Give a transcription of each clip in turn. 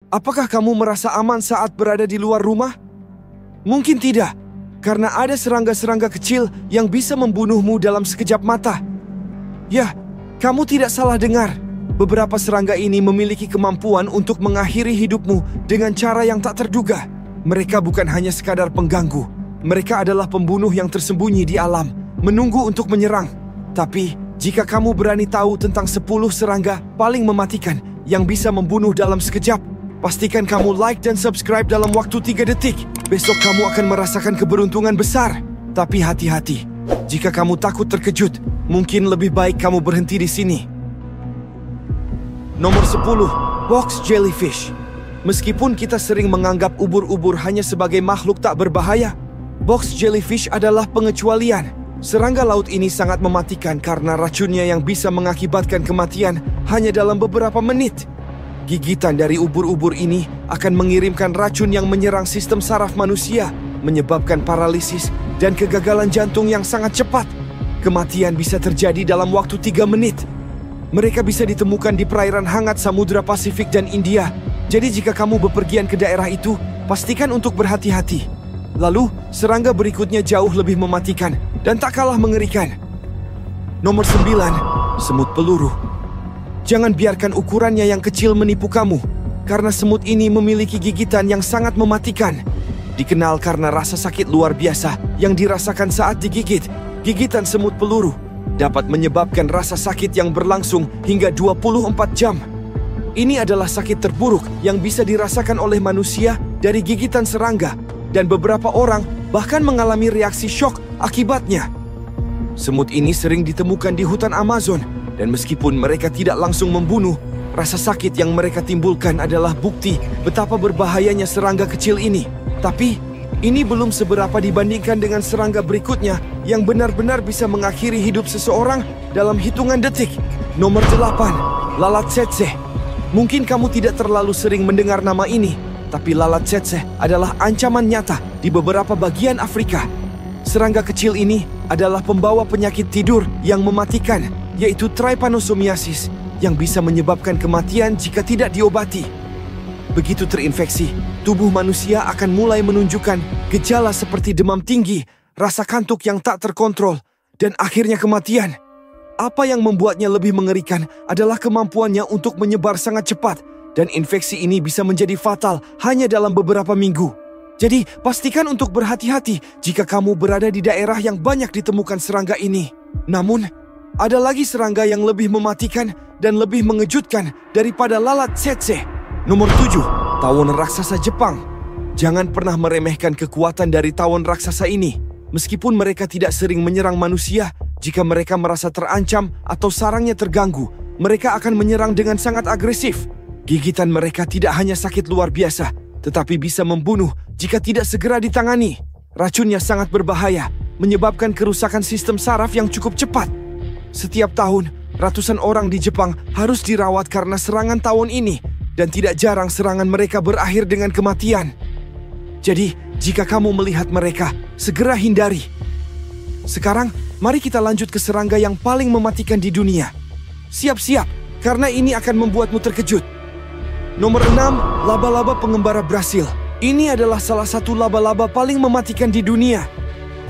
Apakah kamu merasa aman saat berada di luar rumah? Mungkin tidak, karena ada serangga-serangga kecil yang bisa membunuhmu dalam sekejap mata. Ya, kamu tidak salah dengar. Beberapa serangga ini memiliki kemampuan untuk mengakhiri hidupmu dengan cara yang tak terduga. Mereka bukan hanya sekadar pengganggu. Mereka adalah pembunuh yang tersembunyi di alam, menunggu untuk menyerang. Tapi, jika kamu berani tahu tentang 10 serangga paling mematikan yang bisa membunuh dalam sekejap, pastikan kamu like dan subscribe dalam waktu 3 detik. Besok kamu akan merasakan keberuntungan besar. Tapi hati-hati, jika kamu takut terkejut, mungkin lebih baik kamu berhenti di sini. Nomor 10, Box Jellyfish. Meskipun kita sering menganggap ubur-ubur hanya sebagai makhluk tak berbahaya, Box Jellyfish adalah pengecualian. Serangga laut ini sangat mematikan karena racunnya yang bisa mengakibatkan kematian hanya dalam beberapa menit. Gigitan dari ubur-ubur ini akan mengirimkan racun yang menyerang sistem saraf manusia, menyebabkan paralisis dan kegagalan jantung yang sangat cepat. Kematian bisa terjadi dalam waktu 3 menit. Mereka bisa ditemukan di perairan hangat Samudra Pasifik dan India. Jadi jika kamu bepergian ke daerah itu, pastikan untuk berhati-hati. Lalu, serangga berikutnya jauh lebih mematikan dan tak kalah mengerikan. Nomor 9, semut peluru. Jangan biarkan ukurannya yang kecil menipu kamu, karena semut ini memiliki gigitan yang sangat mematikan. Dikenal karena rasa sakit luar biasa yang dirasakan saat digigit. Gigitan semut peluru dapat menyebabkan rasa sakit yang berlangsung hingga 24 jam. Ini adalah sakit terburuk yang bisa dirasakan oleh manusia dari gigitan serangga, dan beberapa orang bahkan mengalami reaksi syok akibatnya. Semut ini sering ditemukan di hutan Amazon, dan meskipun mereka tidak langsung membunuh, rasa sakit yang mereka timbulkan adalah bukti betapa berbahayanya serangga kecil ini. Tapi, ini belum seberapa dibandingkan dengan serangga berikutnya yang benar-benar bisa mengakhiri hidup seseorang dalam hitungan detik. Nomor 8, lalat tsetse. Mungkin kamu tidak terlalu sering mendengar nama ini, tapi lalat tsetse adalah ancaman nyata di beberapa bagian Afrika. Serangga kecil ini adalah pembawa penyakit tidur yang mematikan, yaitu trypanosomiasis, yang bisa menyebabkan kematian jika tidak diobati. Begitu terinfeksi, tubuh manusia akan mulai menunjukkan gejala seperti demam tinggi, rasa kantuk yang tak terkontrol, dan akhirnya kematian. Apa yang membuatnya lebih mengerikan adalah kemampuannya untuk menyebar sangat cepat, dan infeksi ini bisa menjadi fatal hanya dalam beberapa minggu. Jadi, pastikan untuk berhati-hati jika kamu berada di daerah yang banyak ditemukan serangga ini. Namun, ada lagi serangga yang lebih mematikan dan lebih mengejutkan daripada lalat tsetse. Nomor 7, tawon raksasa Jepang. Jangan pernah meremehkan kekuatan dari tawon raksasa ini. Meskipun mereka tidak sering menyerang manusia, jika mereka merasa terancam atau sarangnya terganggu, mereka akan menyerang dengan sangat agresif. Gigitan mereka tidak hanya sakit luar biasa, tetapi bisa membunuh jika tidak segera ditangani. Racunnya sangat berbahaya, menyebabkan kerusakan sistem saraf yang cukup cepat. Setiap tahun, ratusan orang di Jepang harus dirawat karena serangan tawon ini, dan tidak jarang serangan mereka berakhir dengan kematian. Jadi, jika kamu melihat mereka, segera hindari. Sekarang, mari kita lanjut ke serangga yang paling mematikan di dunia. Siap-siap, karena ini akan membuatmu terkejut. Nomor 6, laba-laba pengembara Brasil. Ini adalah salah satu laba-laba paling mematikan di dunia.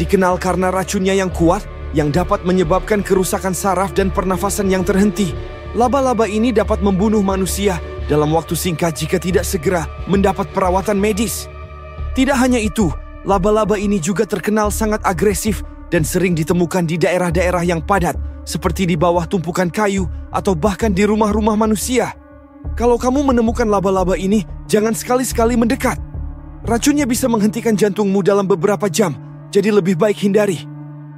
Dikenal karena racunnya yang kuat, yang dapat menyebabkan kerusakan saraf dan pernafasan yang terhenti. Laba-laba ini dapat membunuh manusia dalam waktu singkat jika tidak segera mendapat perawatan medis. Tidak hanya itu, laba-laba ini juga terkenal sangat agresif dan sering ditemukan di daerah-daerah yang padat, seperti di bawah tumpukan kayu atau bahkan di rumah-rumah manusia. Kalau kamu menemukan laba-laba ini, jangan sekali-sekali mendekat. Racunnya bisa menghentikan jantungmu dalam beberapa jam, jadi lebih baik hindari.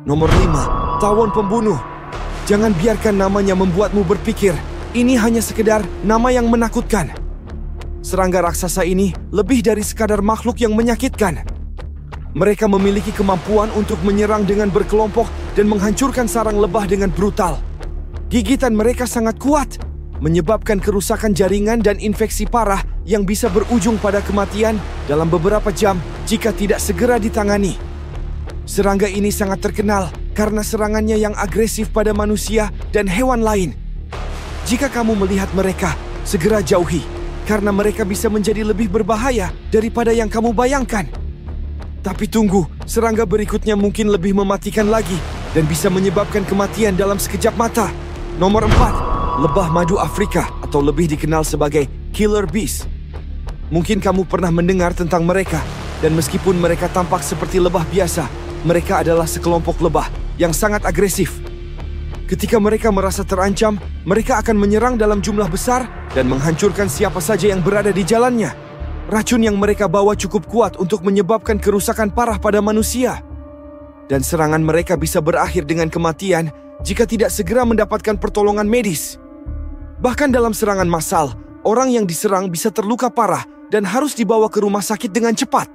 Nomor 5, tawon pembunuh. Jangan biarkan namanya membuatmu berpikir, ini hanya sekedar nama yang menakutkan. Serangga raksasa ini lebih dari sekadar makhluk yang menyakitkan. Mereka memiliki kemampuan untuk menyerang dengan berkelompok dan menghancurkan sarang lebah dengan brutal. Gigitan mereka sangat kuat, menyebabkan kerusakan jaringan dan infeksi parah yang bisa berujung pada kematian dalam beberapa jam jika tidak segera ditangani. Serangga ini sangat terkenal karena serangannya yang agresif pada manusia dan hewan lain. Jika kamu melihat mereka, segera jauhi. karena mereka bisa menjadi lebih berbahaya daripada yang kamu bayangkan. Tapi tunggu, serangga berikutnya mungkin lebih mematikan lagi dan bisa menyebabkan kematian dalam sekejap mata. Nomor 4, lebah madu Afrika atau lebih dikenal sebagai killer bees. Mungkin kamu pernah mendengar tentang mereka, dan meskipun mereka tampak seperti lebah biasa, mereka adalah sekelompok lebah yang sangat agresif. Ketika mereka merasa terancam, mereka akan menyerang dalam jumlah besar dan menghancurkan siapa saja yang berada di jalannya. Racun yang mereka bawa cukup kuat untuk menyebabkan kerusakan parah pada manusia. Dan serangan mereka bisa berakhir dengan kematian jika tidak segera mendapatkan pertolongan medis. Bahkan dalam serangan massal, orang yang diserang bisa terluka parah dan harus dibawa ke rumah sakit dengan cepat.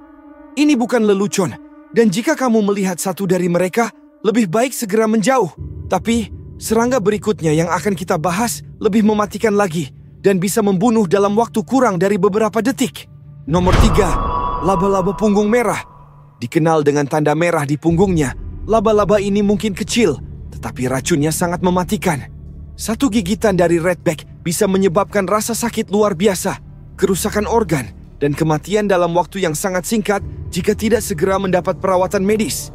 Ini bukan lelucon, dan jika kamu melihat satu dari mereka, lebih baik segera menjauh. Tapi, serangga berikutnya yang akan kita bahas lebih mematikan lagi dan bisa membunuh dalam waktu kurang dari beberapa detik. Nomor 3, laba-laba punggung merah. Dikenal dengan tanda merah di punggungnya, laba-laba ini mungkin kecil, tetapi racunnya sangat mematikan. Satu gigitan dari redback bisa menyebabkan rasa sakit luar biasa, kerusakan organ, dan kematian dalam waktu yang sangat singkat jika tidak segera mendapat perawatan medis.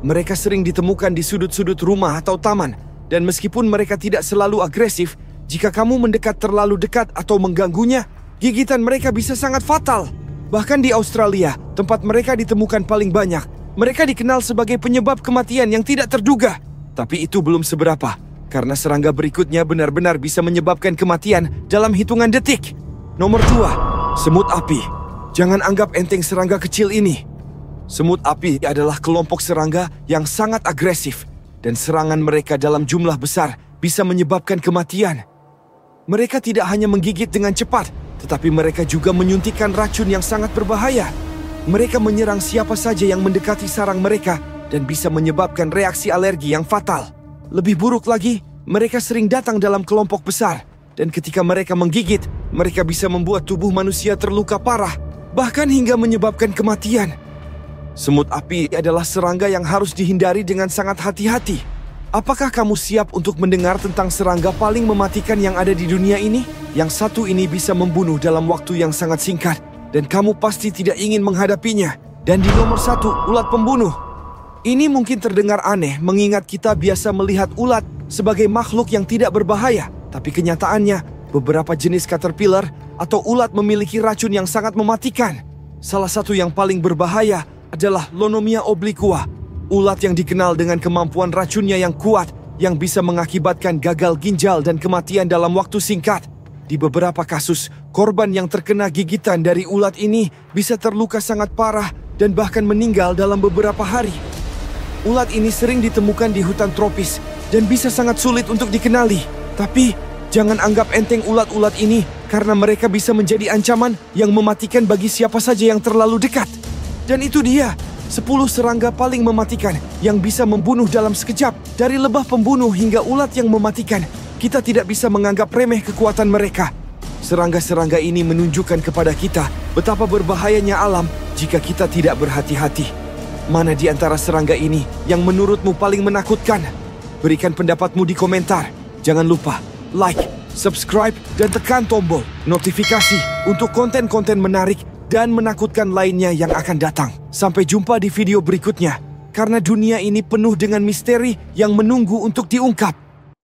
Mereka sering ditemukan di sudut-sudut rumah atau taman, dan meskipun mereka tidak selalu agresif, jika kamu mendekat terlalu dekat atau mengganggunya, gigitan mereka bisa sangat fatal. Bahkan di Australia, tempat mereka ditemukan paling banyak, mereka dikenal sebagai penyebab kematian yang tidak terduga. Tapi itu belum seberapa, karena serangga berikutnya benar-benar bisa menyebabkan kematian dalam hitungan detik. Nomor 2, semut api. Jangan anggap enteng serangga kecil ini. Semut api adalah kelompok serangga yang sangat agresif, dan serangan mereka dalam jumlah besar bisa menyebabkan kematian. Mereka tidak hanya menggigit dengan cepat, tetapi mereka juga menyuntikkan racun yang sangat berbahaya. Mereka menyerang siapa saja yang mendekati sarang mereka dan bisa menyebabkan reaksi alergi yang fatal. Lebih buruk lagi, mereka sering datang dalam kelompok besar, dan ketika mereka menggigit, mereka bisa membuat tubuh manusia terluka parah, bahkan hingga menyebabkan kematian. Semut api adalah serangga yang harus dihindari dengan sangat hati-hati. Apakah kamu siap untuk mendengar tentang serangga paling mematikan yang ada di dunia ini? Yang satu ini bisa membunuh dalam waktu yang sangat singkat, dan kamu pasti tidak ingin menghadapinya. Dan di nomor 1, ulat pembunuh. Ini mungkin terdengar aneh mengingat kita biasa melihat ulat sebagai makhluk yang tidak berbahaya. Tapi kenyataannya, beberapa jenis caterpillar atau ulat memiliki racun yang sangat mematikan. Salah satu yang paling berbahaya adalah Lonomia obliqua, ulat yang dikenal dengan kemampuan racunnya yang kuat yang bisa mengakibatkan gagal ginjal dan kematian dalam waktu singkat. Di beberapa kasus, korban yang terkena gigitan dari ulat ini bisa terluka sangat parah dan bahkan meninggal dalam beberapa hari. Ulat ini sering ditemukan di hutan tropis dan bisa sangat sulit untuk dikenali. Tapi, jangan anggap enteng ulat-ulat ini karena mereka bisa menjadi ancaman yang mematikan bagi siapa saja yang terlalu dekat. Dan itu dia, 10 serangga paling mematikan yang bisa membunuh dalam sekejap. Dari lebah pembunuh hingga ulat yang mematikan, kita tidak bisa menganggap remeh kekuatan mereka. Serangga-serangga ini menunjukkan kepada kita betapa berbahayanya alam jika kita tidak berhati-hati. Mana di antara serangga ini yang menurutmu paling menakutkan? Berikan pendapatmu di komentar. Jangan lupa like, subscribe, dan tekan tombol notifikasi untuk konten-konten menarik dan menakutkan lainnya yang akan datang. Sampai jumpa di video berikutnya, karena dunia ini penuh dengan misteri yang menunggu untuk diungkap.